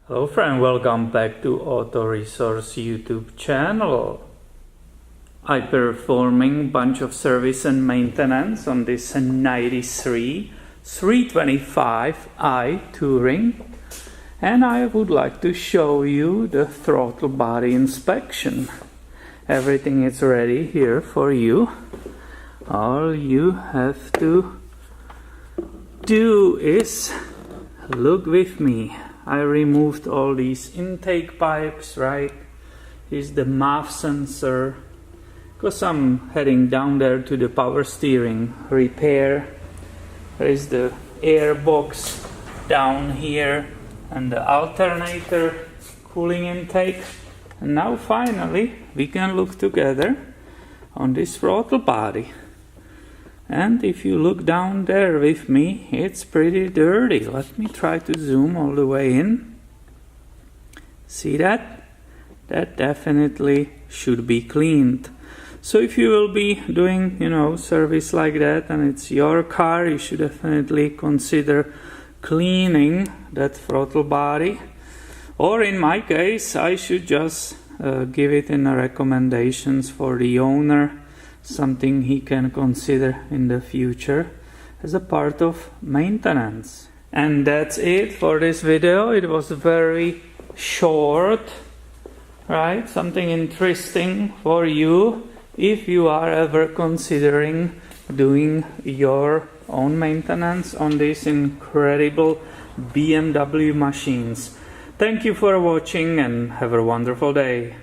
Hello friend, welcome back to Auto Resource YouTube channel. I performing bunch of service and maintenance on this 93 325i Touring, and I would like to show you the throttle body inspection. Everything is ready here for you. All you have to do is look with me. I removed all these intake pipes, right? Here's the MAF sensor, because I'm heading down there to the power steering repair. There is the air box down here and the alternator cooling intake. And now finally we can look together on this throttle body. And if you look down there with me, it's pretty dirty. Let me try to zoom all the way in. See that? That definitely should be cleaned. So if you will be doing, service like that and it's your car, you should definitely consider cleaning that throttle body. Or in my case, I should just give it in the recommendations for the owner. Something he can consider in the future as a part of maintenance. And that's it for this video. It was very short, right? Something interesting for you if you are ever considering doing your own maintenance on these incredible BMW machines. Thank you for watching and have a wonderful day.